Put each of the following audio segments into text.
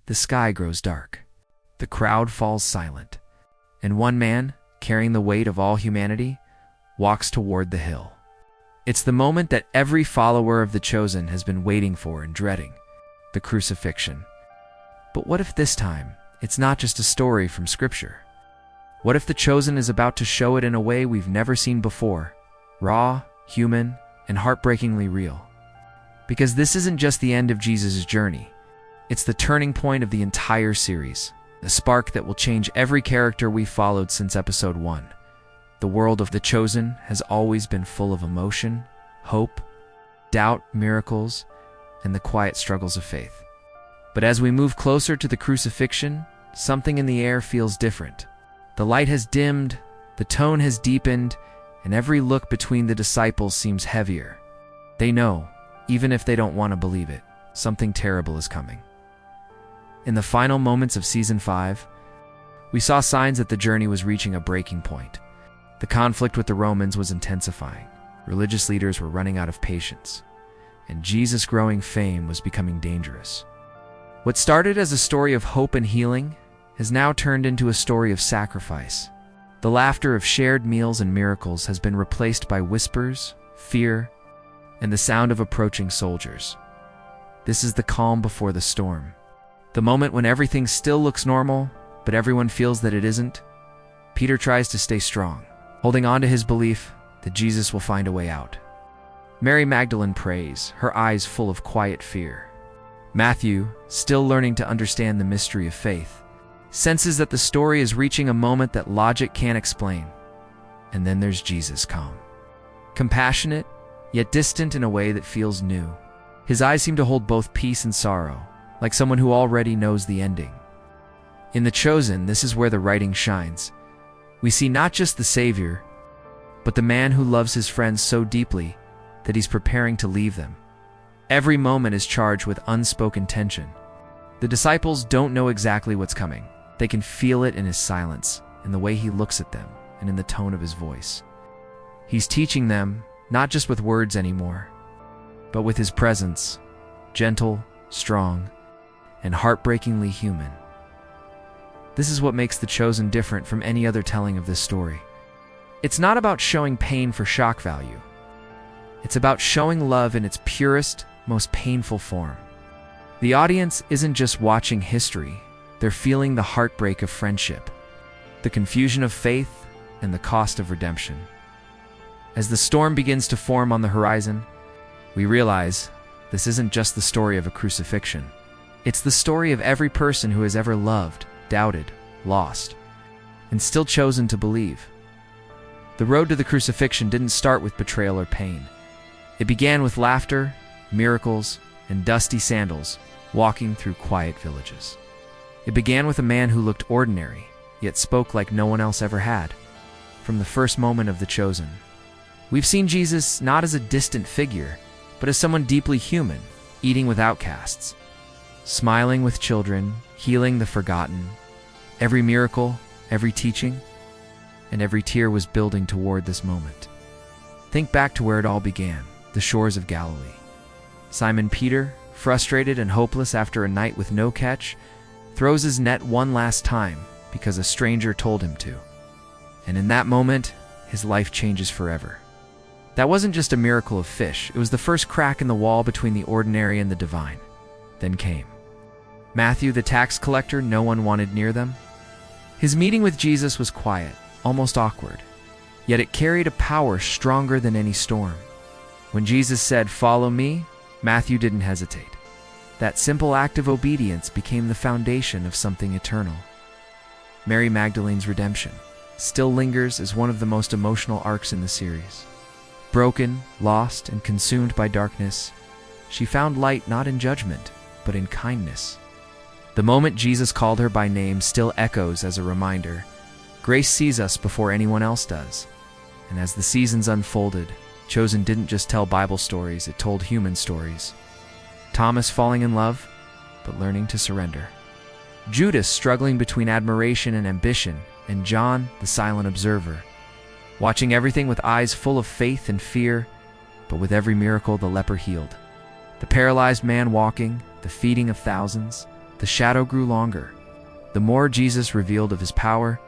the sky grows dark. The crowd falls silent, and one man, carrying the weight of all humanity, walks toward the hill. It's the moment that every follower of the chosen has been waiting for and dreading, the crucifixion. But what if this time, it's not just a story from Scripture? What if the chosen is about to show it in a way we've never seen before, raw, human, and heartbreakingly real? Because this isn't just the end of Jesus' journey, it's the turning point of the entire series, the spark that will change every character we followed since episode 1. The world of the chosen has always been full of emotion, hope, doubt, miracles, and the quiet struggles of faith. But as we move closer to the crucifixion, something in the air feels different. The light has dimmed, the tone has deepened, and every look between the disciples seems heavier. They know, even if they don't want to believe it, something terrible is coming. In the final moments of Season 5, we saw signs that the journey was reaching a breaking point. The conflict with the Romans was intensifying, religious leaders were running out of patience, and Jesus' growing fame was becoming dangerous. What started as a story of hope and healing has now turned into a story of sacrifice. The laughter of shared meals and miracles has been replaced by whispers, fear, and the sound of approaching soldiers. This is the calm before the storm. The moment when everything still looks normal, but everyone feels that it isn't. Peter tries to stay strong, holding on to his belief that Jesus will find a way out. Mary Magdalene prays, her eyes full of quiet fear. Matthew, still learning to understand the mystery of faith, senses that the story is reaching a moment that logic can't explain. And then there's Jesus, calm, compassionate, yet distant in a way that feels new. His eyes seem to hold both peace and sorrow, like someone who already knows the ending. In The Chosen, this is where the writing shines. We see not just the Savior, but the man who loves his friends so deeply that he's preparing to leave them. Every moment is charged with unspoken tension. The disciples don't know exactly what's coming. They can feel it in his silence, in the way he looks at them, and in the tone of his voice. He's teaching them, not just with words anymore, but with his presence, gentle, strong, and heartbreakingly human. This is what makes The Chosen different from any other telling of this story. It's not about showing pain for shock value. It's about showing love in its purest, most painful form. The audience isn't just watching history, they're feeling the heartbreak of friendship, the confusion of faith, and the cost of redemption. As the storm begins to form on the horizon, we realize this isn't just the story of a crucifixion. It's the story of every person who has ever loved, doubted, lost, and still chosen to believe. The road to the crucifixion didn't start with betrayal or pain. It began with laughter, miracles, and dusty sandals walking through quiet villages. It began with a man who looked ordinary, yet spoke like no one else ever had. From the first moment of The Chosen, we've seen Jesus not as a distant figure, but as someone deeply human, eating with outcasts, smiling with children, healing the forgotten. Every miracle, every teaching, and every tear was building toward this moment. Think back to where it all began, the shores of Galilee. Simon Peter, frustrated and hopeless after a night with no catch, throws his net one last time because a stranger told him to. And in that moment, his life changes forever. That wasn't just a miracle of fish, it was the first crack in the wall between the ordinary and the divine. Then came Matthew, the tax collector. No one wanted near them. His meeting with Jesus was quiet, almost awkward, yet it carried a power stronger than any storm. When Jesus said, "Follow me," Matthew didn't hesitate. That simple act of obedience became the foundation of something eternal. Mary Magdalene's redemption still lingers as one of the most emotional arcs in the series. Broken, lost, and consumed by darkness, she found light not in judgment, but in kindness. The moment Jesus called her by name still echoes as a reminder. Grace sees us before anyone else does. And as the seasons unfolded, Chosen didn't just tell Bible stories, it told human stories. Thomas falling in love, but learning to surrender. Judas struggling between admiration and ambition, and John, the silent observer, watching everything with eyes full of faith and fear, but with every miracle the leper healed. The paralyzed man walking, the feeding of thousands, The shadow grew longer. The more Jesus revealed of his power,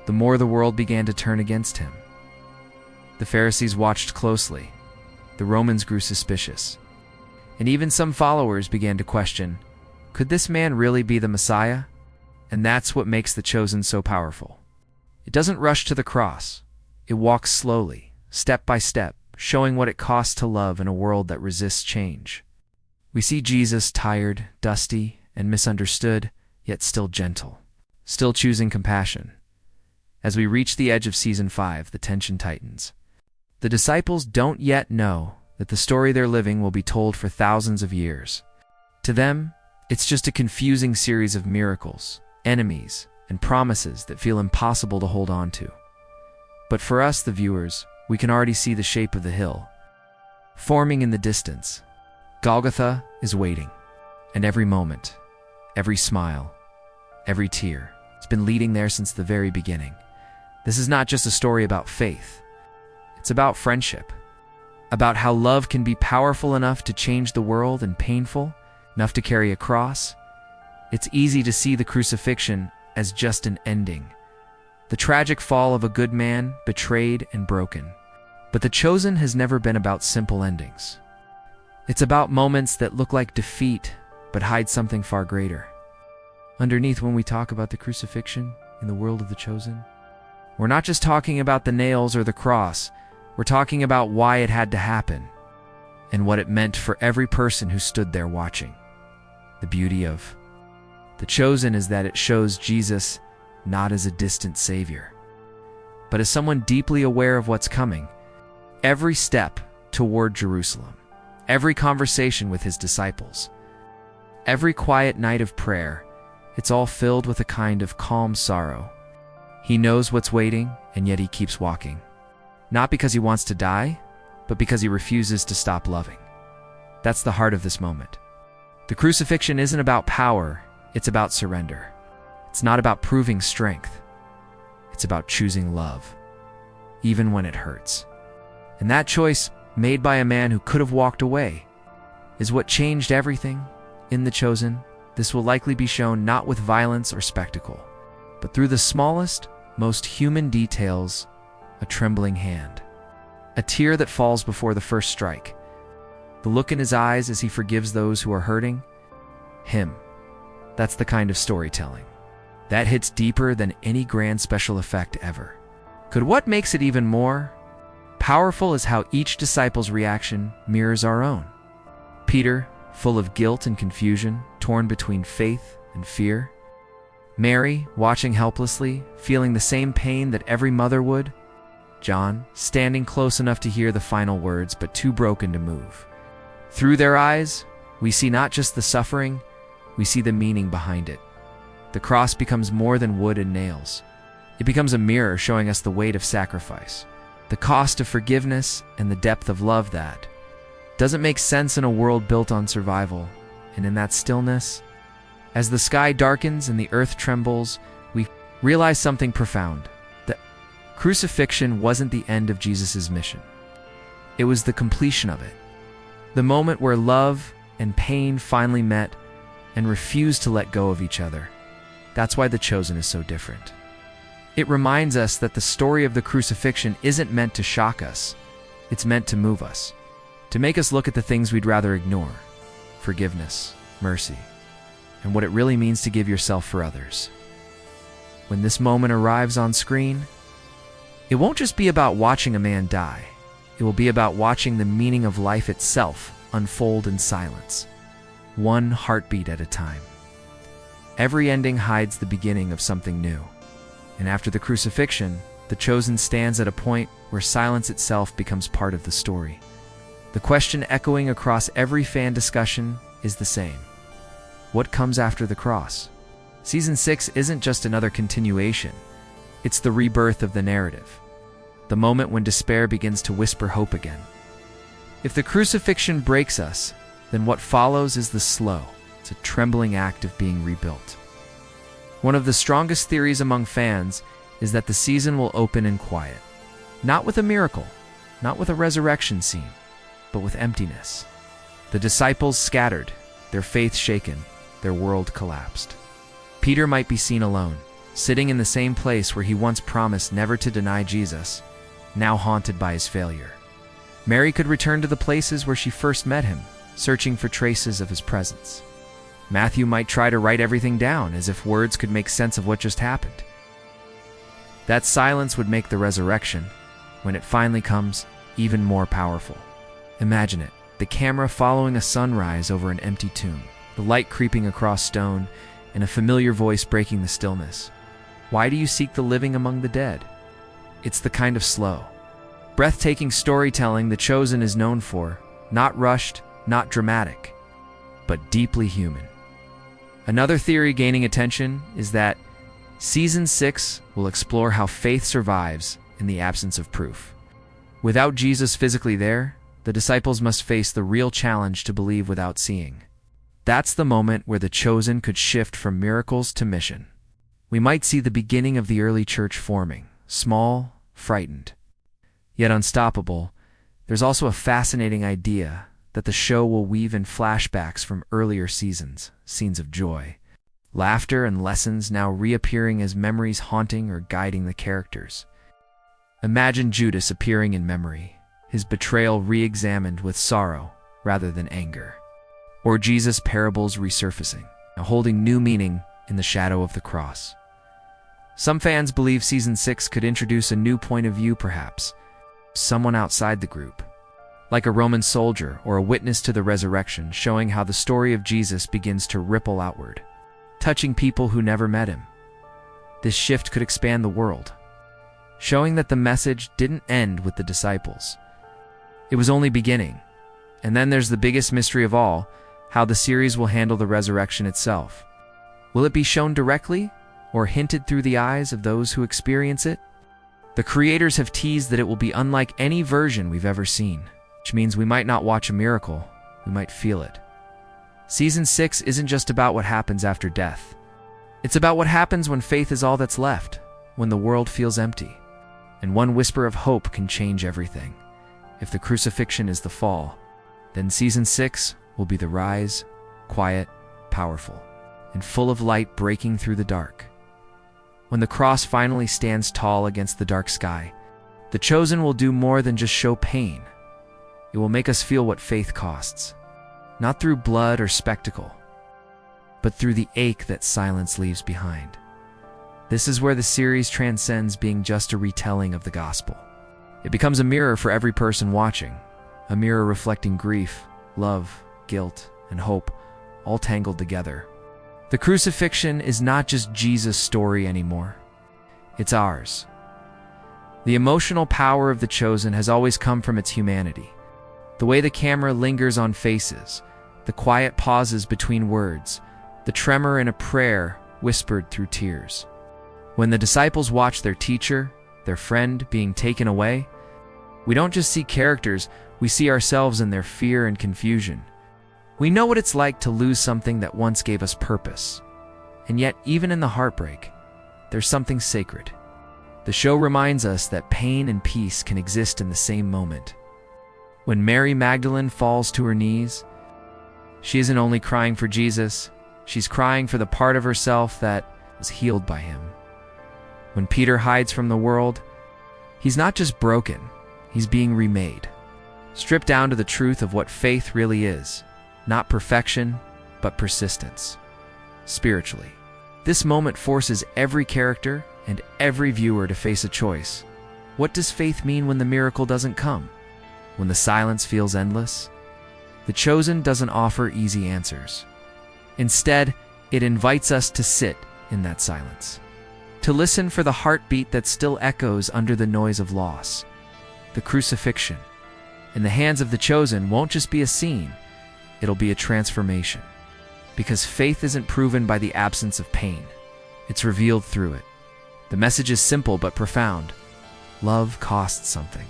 the more the world began to turn against him. The Pharisees watched closely. The Romans grew suspicious. And even some followers began to question, could this man really be the Messiah? And that's what makes the Chosen so powerful. It doesn't rush to the cross. It walks slowly, step by step, showing what it costs to love in a world that resists change. We see Jesus tired, dusty, and misunderstood, yet still gentle, still choosing compassion. As we reach the edge of Season 5, the tension tightens. The disciples don't yet know that the story they're living will be told for thousands of years. To them, it's just a confusing series of miracles, enemies, and promises that feel impossible to hold on to. But for us, the viewers, we can already see the shape of the hill, forming in the distance. Golgotha is waiting, and every moment, every smile, every tear, it's been leading there since the very beginning. This is not just a story about faith. It's about friendship, about how love can be powerful enough to change the world and painful enough to carry a cross. It's easy to see the crucifixion as just an ending, the tragic fall of a good man, betrayed and broken. But The Chosen has never been about simple endings. It's about moments that look like defeat, but hide something far greater. Underneath, when we talk about the crucifixion in the world of The Chosen, we're not just talking about the nails or the cross. We're talking about why it had to happen and what it meant for every person who stood there watching. The beauty of The Chosen is that it shows Jesus not as a distant savior, but as someone deeply aware of what's coming. Every step toward Jerusalem, every conversation with his disciples, every quiet night of prayer, it's all filled with a kind of calm sorrow. He knows what's waiting, and yet he keeps walking. Not because he wants to die, but because he refuses to stop loving. That's the heart of this moment. The crucifixion isn't about power, it's about surrender. It's not about proving strength. It's about choosing love, even when it hurts. And that choice, made by a man who could have walked away, is what changed everything. In The Chosen, this will likely be shown not with violence or spectacle, but through the smallest, most human details: a trembling hand, a tear that falls before the first strike, the look in his eyes as he forgives those who are hurting him. That's the kind of storytelling that hits deeper than any grand special effect ever could. What makes it even more powerful is how each disciple's reaction mirrors our own. Peter, full of guilt and confusion, torn between faith and fear. Mary, watching helplessly, feeling the same pain that every mother would. John, standing close enough to hear the final words, but too broken to move. Through their eyes, we see not just the suffering, we see the meaning behind it. The cross becomes more than wood and nails. It becomes a mirror showing us the weight of sacrifice, the cost of forgiveness, and the depth of love that doesn't make sense in a world built on survival. And in that stillness, as the sky darkens and the earth trembles, we realize something profound. That crucifixion wasn't the end of Jesus' mission. It was the completion of it. The moment where love and pain finally met and refused to let go of each other. That's why The Chosen is so different. It reminds us that the story of the crucifixion isn't meant to shock us. It's meant to move us, to make us look at the things we'd rather ignore: forgiveness, mercy, and what it really means to give yourself for others. When this moment arrives on screen, it won't just be about watching a man die. It will be about watching the meaning of life itself unfold in silence, one heartbeat at a time. Every ending hides the beginning of something new. And after the crucifixion, The Chosen stands at a point where silence itself becomes part of the story. The question echoing across every fan discussion is the same: what comes after the cross? Season 6 isn't just another continuation. It's the rebirth of the narrative, the moment when despair begins to whisper hope again. If the crucifixion breaks us, then what follows is the slow, it's a trembling act of being rebuilt. One of the strongest theories among fans is that the season will open in quiet, not with a miracle, not with a resurrection scene, but with emptiness. The disciples scattered, their faith shaken, their world collapsed. Peter might be seen alone, sitting in the same place where he once promised never to deny Jesus, now haunted by his failure. Mary could return to the places where she first met him, searching for traces of his presence. Matthew might try to write everything down as if words could make sense of what just happened. That silence would make the resurrection, when it finally comes, even more powerful. Imagine it, the camera following a sunrise over an empty tomb, the light creeping across stone, and a familiar voice breaking the stillness. Why do you seek the living among the dead? It's the kind of slow, breathtaking storytelling The Chosen is known for, not rushed, not dramatic, but deeply human. Another theory gaining attention is that Season 6 will explore how faith survives in the absence of proof. Without Jesus physically there, the disciples must face the real challenge to believe without seeing. That's the moment where The Chosen could shift from miracles to mission. We might see the beginning of the early church forming, small, frightened, yet unstoppable. There's also a fascinating idea that the show will weave in flashbacks from earlier seasons, scenes of joy, laughter, and lessons now reappearing as memories haunting or guiding the characters. Imagine Judas appearing in memory, his betrayal re-examined with sorrow rather than anger. Or Jesus' parables resurfacing, now holding new meaning in the shadow of the cross. Some fans believe Season 6 could introduce a new point of view perhaps, someone outside the group, like a Roman soldier or a witness to the resurrection, showing how the story of Jesus begins to ripple outward, touching people who never met him. This shift could expand the world, showing that the message didn't end with the disciples. It was only beginning. And then there's the biggest mystery of all, how the series will handle the resurrection itself. Will it be shown directly, or hinted through the eyes of those who experience it? The creators have teased that it will be unlike any version we've ever seen, which means we might not watch a miracle, we might feel it. Season 6 isn't just about what happens after death. It's about what happens when faith is all that's left, when the world feels empty. And one whisper of hope can change everything. If the crucifixion is the fall, then Season 6 will be the rise, quiet, powerful, and full of light breaking through the dark. When the cross finally stands tall against the dark sky, The Chosen will do more than just show pain. It will make us feel what faith costs, not through blood or spectacle, but through the ache that silence leaves behind. This is where the series transcends being just a retelling of the gospel. It becomes a mirror for every person watching, a mirror reflecting grief, love, guilt, and hope, all tangled together. The crucifixion is not just Jesus' story anymore. It's ours. The emotional power of The Chosen has always come from its humanity. The way the camera lingers on faces, the quiet pauses between words, the tremor in a prayer whispered through tears. When the disciples watch their teacher, their friend, being taken away, we don't just see characters, we see ourselves in their fear and confusion. We know what it's like to lose something that once gave us purpose. And yet, even in the heartbreak, there's something sacred. The show reminds us that pain and peace can exist in the same moment. When Mary Magdalene falls to her knees, she isn't only crying for Jesus, she's crying for the part of herself that was healed by him. When Peter hides from the world, he's not just broken, he's being remade, stripped down to the truth of what faith really is, not perfection, but persistence. Spiritually, this moment forces every character and every viewer to face a choice. What does faith mean when the miracle doesn't come? When the silence feels endless? The Chosen doesn't offer easy answers. Instead, it invites us to sit in that silence, to listen for the heartbeat that still echoes under the noise of loss. The crucifixion, in the hands of The Chosen, won't just be a scene, it'll be a transformation. Because faith isn't proven by the absence of pain, it's revealed through it. The message is simple but profound. Love costs something.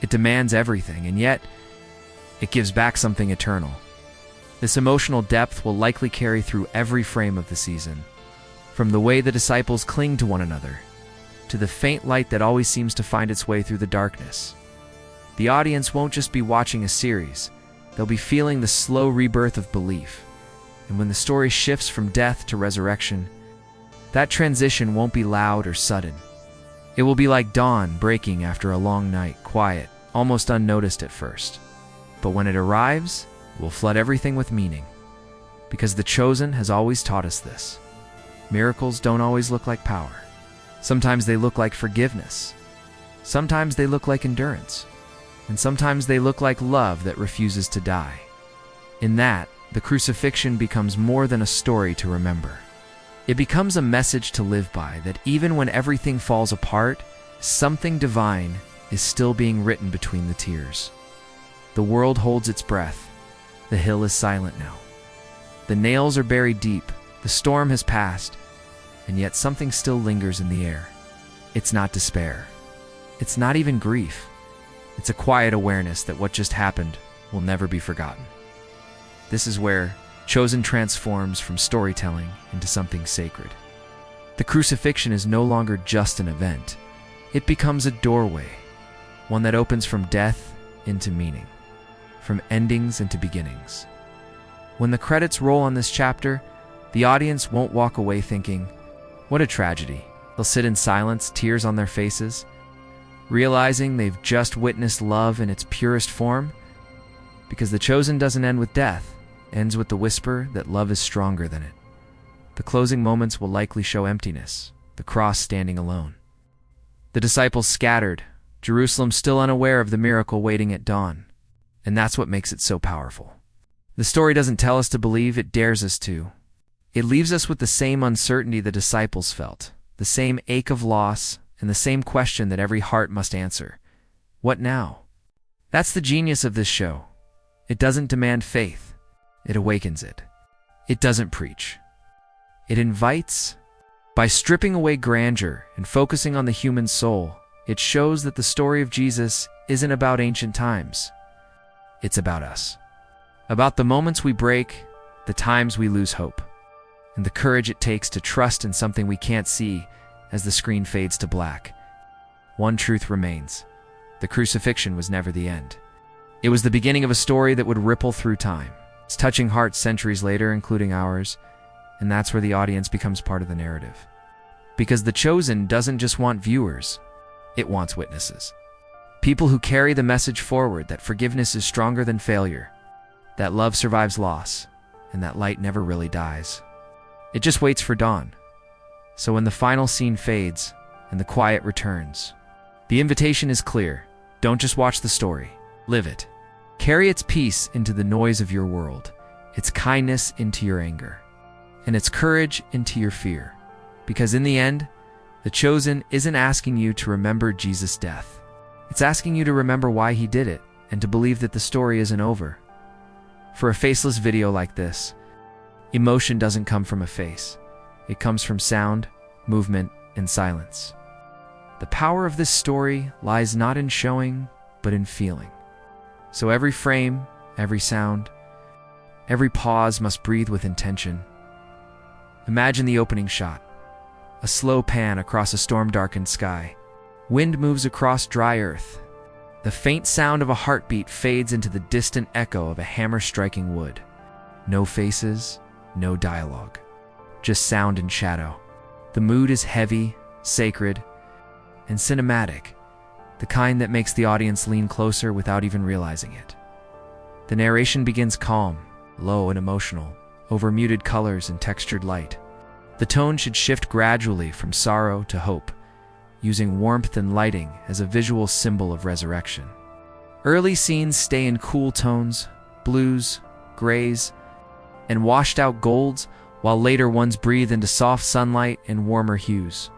It demands everything, and yet, it gives back something eternal. This emotional depth will likely carry through every frame of the season, from the way the disciples cling to one another, to the faint light that always seems to find its way through the darkness. The audience won't just be watching a series, they'll be feeling the slow rebirth of belief. And when the story shifts from death to resurrection, that transition won't be loud or sudden. It will be like dawn breaking after a long night, quiet, almost unnoticed at first. But when it arrives, it will flood everything with meaning. Because the chosen has always taught us this. Miracles don't always look like power. Sometimes they look like forgiveness. Sometimes they look like endurance. And sometimes they look like love that refuses to die. In that, the crucifixion becomes more than a story to remember. It becomes a message to live by, that even when everything falls apart, something divine is still being written between the tears. The world holds its breath. The hill is silent now. The nails are buried deep. The storm has passed. And yet something still lingers in the air. It's not despair. It's not even grief. It's a quiet awareness that what just happened will never be forgotten. This is where Chosen transforms from storytelling into something sacred. The crucifixion is no longer just an event. It becomes a doorway, one that opens from death into meaning, from endings into beginnings. When the credits roll on this chapter, the audience won't walk away thinking, "What a tragedy." They'll sit in silence, tears on their faces, realizing they've just witnessed love in its purest form, because the chosen doesn't end with death, it ends with the whisper that love is stronger than it. The closing moments will likely show emptiness, the cross standing alone. The disciples scattered, Jerusalem still unaware of the miracle waiting at dawn. And that's what makes it so powerful. The story doesn't tell us to believe, it dares us to. It leaves us with the same uncertainty the disciples felt, the same ache of loss, and the same question that every heart must answer. What now? That's the genius of this show. It doesn't demand faith. It awakens it. It doesn't preach. It invites. By stripping away grandeur and focusing on the human soul, it shows that the story of Jesus isn't about ancient times. It's about us. About the moments we break, the times we lose hope, and the courage it takes to trust in something we can't see as the screen fades to black. One truth remains. The crucifixion was never the end. It was the beginning of a story that would ripple through time. It's touching hearts centuries later, including ours, and that's where the audience becomes part of the narrative. Because the chosen doesn't just want viewers, it wants witnesses. People who carry the message forward that forgiveness is stronger than failure, that love survives loss, and that light never really dies. It just waits for dawn. So when the final scene fades and the quiet returns, the invitation is clear. Don't just watch the story, live it. Carry its peace into the noise of your world, its kindness into your anger, and its courage into your fear. Because in the end, the chosen isn't asking you to remember Jesus' death. It's asking you to remember why he did it and to believe that the story isn't over. For a faceless video like this, emotion doesn't come from a face. It comes from sound, movement, and silence. The power of this story lies not in showing, but in feeling. So every frame, every sound, every pause must breathe with intention. Imagine the opening shot. A slow pan across a storm-darkened sky. Wind moves across dry earth. The faint sound of a heartbeat fades into the distant echo of a hammer striking wood. No faces, no dialogue. Just sound and shadow. The mood is heavy, sacred, and cinematic. The kind that makes the audience lean closer without even realizing it. The narration begins calm, low and emotional, over muted colors and textured light. The tone should shift gradually from sorrow to hope, using warmth and lighting as a visual symbol of resurrection. Early scenes stay in cool tones, blues, grays, and washed-out golds, while later ones breathe into soft sunlight and warmer hues,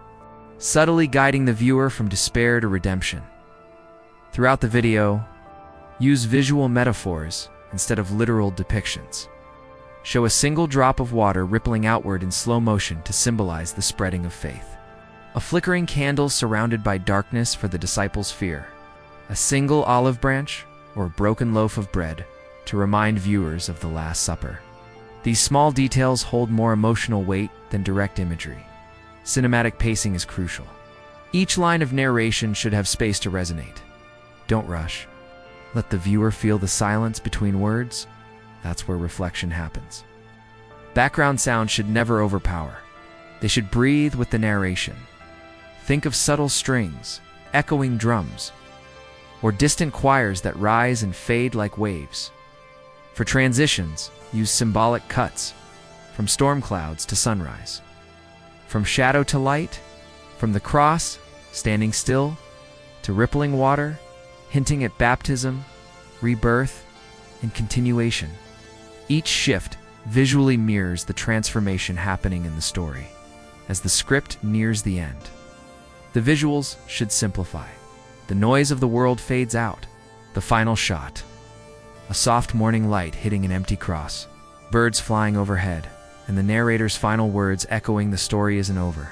subtly guiding the viewer from despair to redemption. Throughout the video, use visual metaphors instead of literal depictions. Show a single drop of water rippling outward in slow motion to symbolize the spreading of faith. A flickering candle surrounded by darkness for the disciples' fear. A single olive branch or a broken loaf of bread to remind viewers of the Last Supper. These small details hold more emotional weight than direct imagery. Cinematic pacing is crucial. Each line of narration should have space to resonate. Don't rush. Let the viewer feel the silence between words. That's where reflection happens. Background sounds should never overpower. They should breathe with the narration. Think of subtle strings, echoing drums, or distant choirs that rise and fade like waves. For transitions, use symbolic cuts, from storm clouds to sunrise, from shadow to light, from the cross, standing still, to rippling water, hinting at baptism, rebirth, and continuation. Each shift visually mirrors the transformation happening in the story as the script nears the end. The visuals should simplify. The noise of the world fades out. The final shot. A soft morning light hitting an empty cross, birds flying overhead, and the narrator's final words echoing the story isn't over.